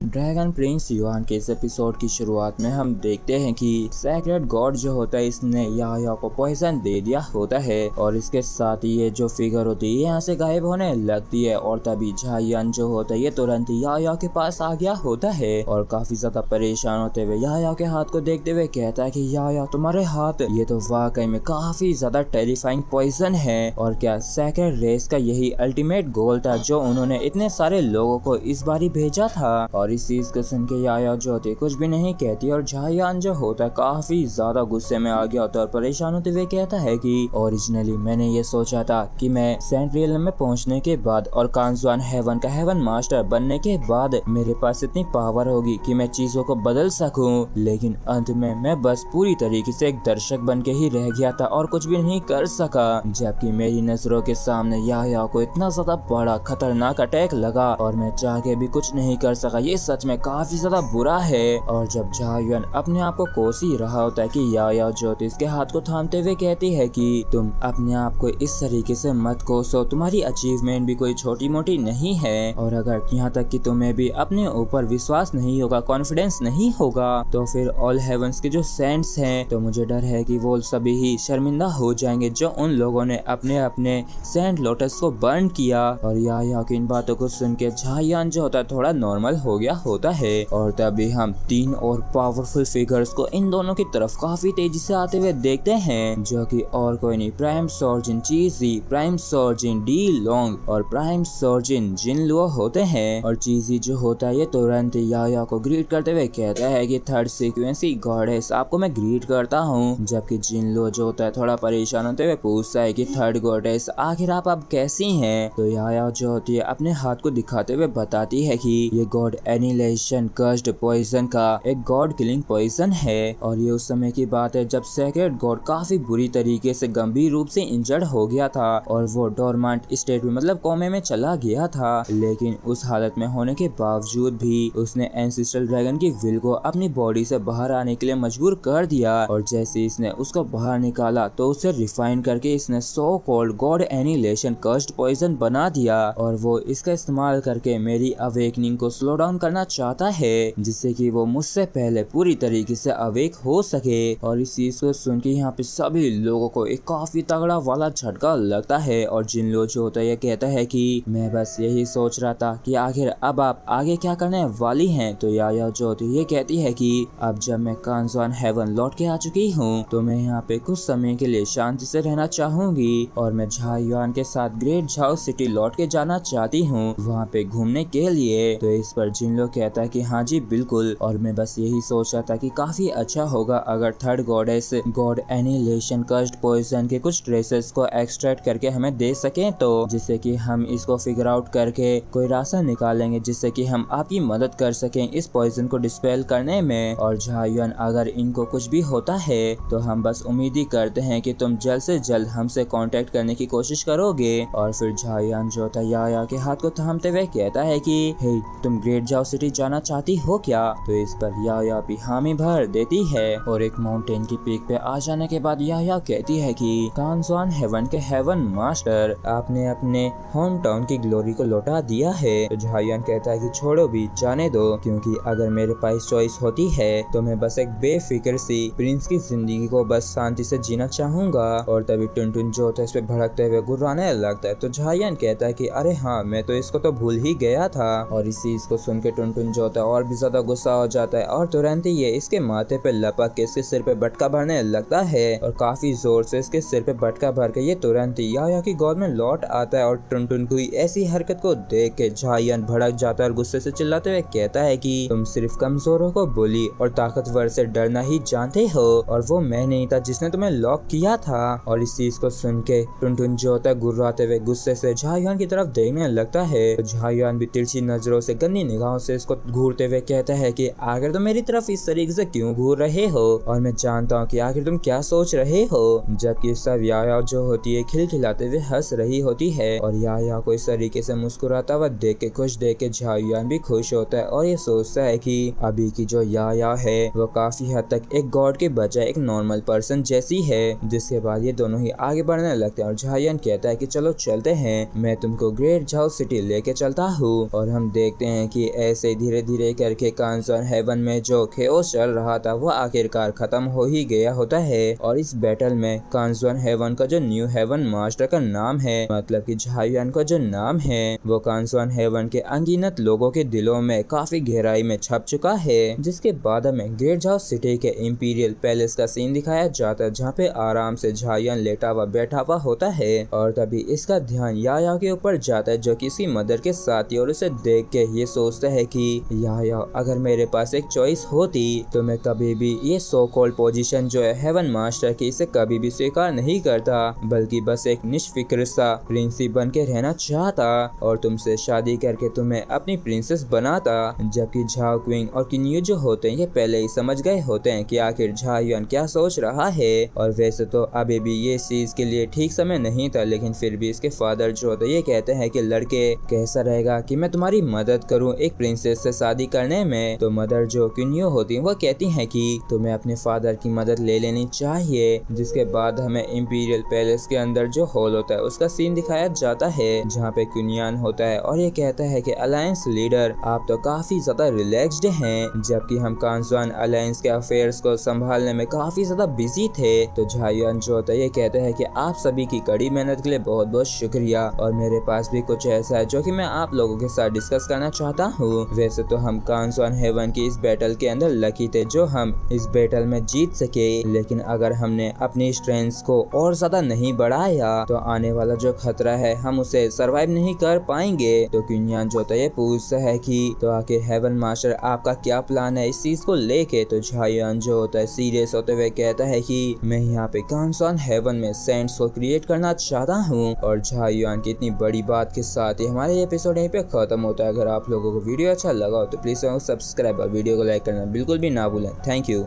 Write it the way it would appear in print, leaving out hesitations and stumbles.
Dragon Prince yuan के इस episode की शुरुआत में हम देखते हैं कि सेक्रेड गॉड जो होता है इसने याया को पॉइजन दे दिया होता है और इसके साथ ही ये जो फिगर होती है यहाँ से गायब होने लगती है और तभी झायन जो होता है ये तुरंत याया के पास आ गया होता है और काफी ज्यादा परेशान होते हुए याया के हाथ को देखते हुए कहता है कि याया तुम्हारे हाथ ये तो वाकई में काफी ज्यादा टेरिफाइंग पॉइजन है और क्या सेक्रेड रेस का यही अल्टीमेट गोल था जो उन्होंने इतने सारे लोगों को इस बारी भेजा था। और इस चीज को सुन के याया जो होती है कुछ भी नहीं कहती और झायान जो होता है काफी ज्यादा गुस्से में आ गया होता है और परेशान होते हुए कहता है कि ओरिजिनली मैंने ये सोचा था कि मैं सेंट रियल में पहुंचने के बाद और कांजुआन हेवन का हेवन मास्टर बनने के बाद मेरे पास इतनी पावर होगी कि मैं चीजों को बदल सकूं, लेकिन अंत में मैं बस पूरी तरीके से एक दर्शक बन के ही रह गया था और कुछ भी नहीं कर सका। जबकि मेरी नजरों के सामने याया को इतना ज्यादा बड़ा खतरनाक अटैक लगा और मैं चाह के भी कुछ नहीं कर सका। ये सच में काफी ज्यादा बुरा है। और जब झायुन अपने आप को कोस ही रहा होता है कि याया ज्योतिष के हाथ को थामते हुए कहती है कि तुम अपने आप को इस तरीके से मत कोसो, तुम्हारी अचीवमेंट भी कोई छोटी मोटी नहीं है और अगर यहाँ तक कि तुम्हें भी अपने ऊपर विश्वास नहीं होगा, कॉन्फिडेंस नहीं होगा तो फिर ऑल हेवंस के जो सेंट्स हैं तो मुझे डर है कि वो सभी ही शर्मिंदा हो जाएंगे जो उन लोगों ने अपने अपने सेंट लोटस को बर्न किया। और याया की इन बातों को सुन के झायान जो होता है थोड़ा नॉर्मल हो गया होता है और तभी हम तीन और पावरफुल फिगर्स को इन दोनों की तरफ काफी तेजी से आते हुए देखते हैं जो कि और कोई नहीं प्राइम सर्जन चीजी, प्राइम सर्जन डी लॉन्ग और प्राइम सर्जन जिनलुओ होते हैं। और चीजी जो होता है ये तुरंत याया को ग्रीट करते हुए कहता है कि थर्ड सीक्वेंसी गॉडेस आपको मैं ग्रीट करता हूँ। जबकि जिनलुओ जो होता है थोड़ा परेशान होते हुए पूछता है कि थर्ड गॉडेस आखिर आप अब कैसी हैं। तो याया जो होती है अपने हाथ को दिखाते हुए बताती है कि ये गॉड एनिलेशन कर्स्ड पॉइजन का एक गॉड किलिंग पॉइजन है और ये उस समय की बात है जब सेक्रेड गॉड काफी बुरी तरीके से गंभीर रूप से इंजर्ड हो गया था और वो डोरमेंट स्टेट में मतलब कोमे में चला गया था। लेकिन उस हालत में होने के बावजूद भी उसने एंसेस्ट्रल ड्रैगन की विल को अपनी बॉडी से बाहर आने के लिए मजबूर कर दिया और जैसे इसने उसको बाहर निकाला तो उसे रिफाइन करके इसने so called god annihilation cursed poison बना दिया और वो इसका इस्तेमाल करके मेरी अवेकनिंग को स्लो डाउन करना चाहता है जिससे कि वो मुझसे पहले पूरी तरीके से अवेक हो सके। और इस चीज को सुन के यहाँ पे सभी लोगों को एक काफी तगड़ा वाला झटका लगता है और जिनलुओ जो होता है ये कहता है कि मैं बस यही सोच रहा था कि आखिर अब आप आगे क्या करने वाली हैं। तो याया जो होती है ये कहती है कि अब जब मैं कांजुआन हेवन लौट के आ चुकी हूँ तो मैं यहाँ पे कुछ समय के लिए शांति से रहना चाहूंगी और मैं झायुआन के साथ ग्रेट झाओ सिटी लौट के जाना चाहती हूँ वहाँ पे घूमने के लिए। तो इस पर जिनलुओ कहता है कि हाँ जी बिल्कुल और मैं बस यही सोच रहा था कि काफी अच्छा होगा अगर third goddess god annihilation cursed poison के कुछ ट्रेसेस को एक्सट्रैक्ट करके हमें दे सकें तो जिससे कि हम इसको फिगर आउट करके कोई रास्ता निकालेंगे जिससे कि हम आपकी मदद कर सकें इस पॉइजन को डिस्पेल करने में। और झायुन अगर इनको कुछ भी होता है तो हम बस उम्मीद ही करते हैं कि तुम जल्द से जल्द हमसे कांटेक्ट करने की कोशिश करोगे। और फिर झायुन जो था याया के हाथ को थामते हुए कहता है कि हे तुम ग्रेट झाओ सिटी जाना चाहती हो क्या। तो इस पर याया भी हामी भर देती है और एक माउंटेन की पीक पे आ जाने के बाद याया कहती है कि कांजुआन हेवन के हेवन मास्टर आपने अपने होम टाउन की ग्लोरी को लौटा दिया है। तो झायुन कहता है कि छोड़ो भी जाने दो क्योंकि अगर मेरे पास चॉइस होती है तो मैं बस एक बेफिक्र सी प्रिंस की जिंदगी को बस शांति से जीना चाहूंगा। और तभी टुनटुन जो होता है इस पे भड़कते हुए गुर्राने लगता है। तो झायुन कहता है कि अरे हाँ मैं तो इसको तो भूल ही गया था। और इस चीज को सुन के टुनटुन जो होता है और भी ज्यादा गुस्सा हो जाता है और तुरंत ही ये इसके माथे पे लपक के इसके सिर पे बटका भरने लगता है और काफी जोर से इसके सिर पे बटका भर के ये तुरंत ही याया की गोद में लौट आता है। और टुनटुन की ऐसी हरकत को देख के झायुन भड़क जाता है और गुस्से से चिल्लाते हुए कहता है कि तुम सिर्फ कमजोरों को बुली और ताकतवर से डरना ही जानते हो और वो मैं नहीं था जिसने तुम्हें लॉक किया था। और इस चीज को सुन के टुनटुन जो होता है गुर्राते हुए गुस्से से झायुन की तरफ देखने लगता है। तो झायुन भी तिरछी नजरों से गंदी निगाहों से इसको घूरते हुए कहता है कि आखिर तुम मेरी तरफ इस तरीके से क्यों घूर रहे हो और मैं जानता हूँ कि आखिर तुम क्या सोच रहे हो। जबकि सब याया जो होती है खिलखिलाते हुए हंस रही होती है और याया को इस तरीके से मुस्कुराता हुआ देख के खुश देख के झायुन भी खुश होता है और ये सोचता है कि अभी की जो याया है वो काफी हद तक एक गॉड के बजाय एक नॉर्मल पर्सन जैसी है। जिसके बाद ये दोनों ही आगे बढ़ने लगते हैं और झायुन कहता है कि चलो चलते हैं, मैं तुमको ग्रेट झाओ सिटी लेके चलता हूँ। और हम देखते हैं कि ऐसे धीरे धीरे करके कांसवान हेवन में जो खेओस चल रहा था वो आखिरकार खत्म हो ही गया होता है। और इस बैटल में कांसवान हेवन का जो न्यू हेवन मास्टर का नाम है, मतलब कि झायुआन का जो नाम है, वो कांसवान हेवन के अनगिनत लोगों के दिलों में काफी गहराई में छप चुका है। जिसके बाद हमें ग्रेट झाओ सिटी के इंपीरियल पैलेस का सीन दिखाया जाता है, जहाँ पे आराम से झायुआन लेटा हुआ बैठा हुआ होता है। और तभी इसका ध्यान याया के ऊपर जाता है, जो कि इसकी मदर के साथ ही, और उसे देख के ये सोचता है कि याया, अगर मेरे पास एक चॉइस होती तो मैं कभी भी ये सो कॉल्ड पोजीशन जो है हेवन मास्टर की, इसे कभी भी स्वीकार नहीं करता, बल्कि बस एक निष्फिक्र सा प्रिंसी बन के रहना चाहता और तुमसे शादी करके तुम्हें अपनी प्रिंसेस बनाता। जबकि झाओ क्विंग और किन्यू जो होते हैं ये पहले ही समझ गए होते हैं कि आखिर झायुआन क्या सोच रहा है। और वैसे तो अभी भी ये चीज के लिए ठीक समय नहीं था, लेकिन फिर भी इसके फादर जो होते ये कहते हैं कि लड़के कैसा रहेगा कि मैं तुम्हारी मदद करूं एक प्रिंसेस से शादी करने में। तो मदर जो किन्यू होती है वो कहती है कि तुम्हें अपने फादर की मदद ले लेनी चाहिए। जिसके बाद हमें इंपीरियल पैलेस के अंदर जो हॉल होता है उसका सीन दिखाया जाता है, जहाँ पे कुनियान होता है और ये कहता है कि अलायंस लीडर आप तो काफी ज्यादा रिलैक्स्ड हैं, जबकि हम कांसवान अलायंस के अफेयर्स को संभालने में काफी ज्यादा बिजी थे। तो झायुआन जो होता है ये कहता है कि आप सभी की कड़ी मेहनत के लिए बहुत बहुत शुक्रिया, और मेरे पास भी कुछ ऐसा है जो कि मैं आप लोगों के साथ डिस्कस करना चाहता हूँ। वैसे तो हम कांसवान हेवन की इस बैटल के अंदर लकी थे जो हम इस बैटल में जीत सके, लेकिन अगर हमने अपनी स्ट्रेंथ को और ज्यादा नहीं बढ़ाया तो आने वाला जो खतरा है हम उसे सरवाइव नहीं कर पाएंगे। तो कुनियान जो होता है ये पूछता है कि तो आखिर हेवन मास्टर आपका क्या प्लान है इस चीज को लेके। तो झायुआन जो होता है सीरियस होते हुए कहता है कि मैं यहाँ पे कांसवान हेवन में सेंट्स को क्रिएट करना चाहता हूँ। और झायुआन की इतनी बड़ी बात के साथ ही हमारे एपिसोड यहीं पे खत्म होता है। अगर आप लोगों को वीडियो अच्छा लगा हो तो प्लीज सब्सक्राइब और वीडियो को लाइक करना बिल्कुल भी ना भूलें। Thank you.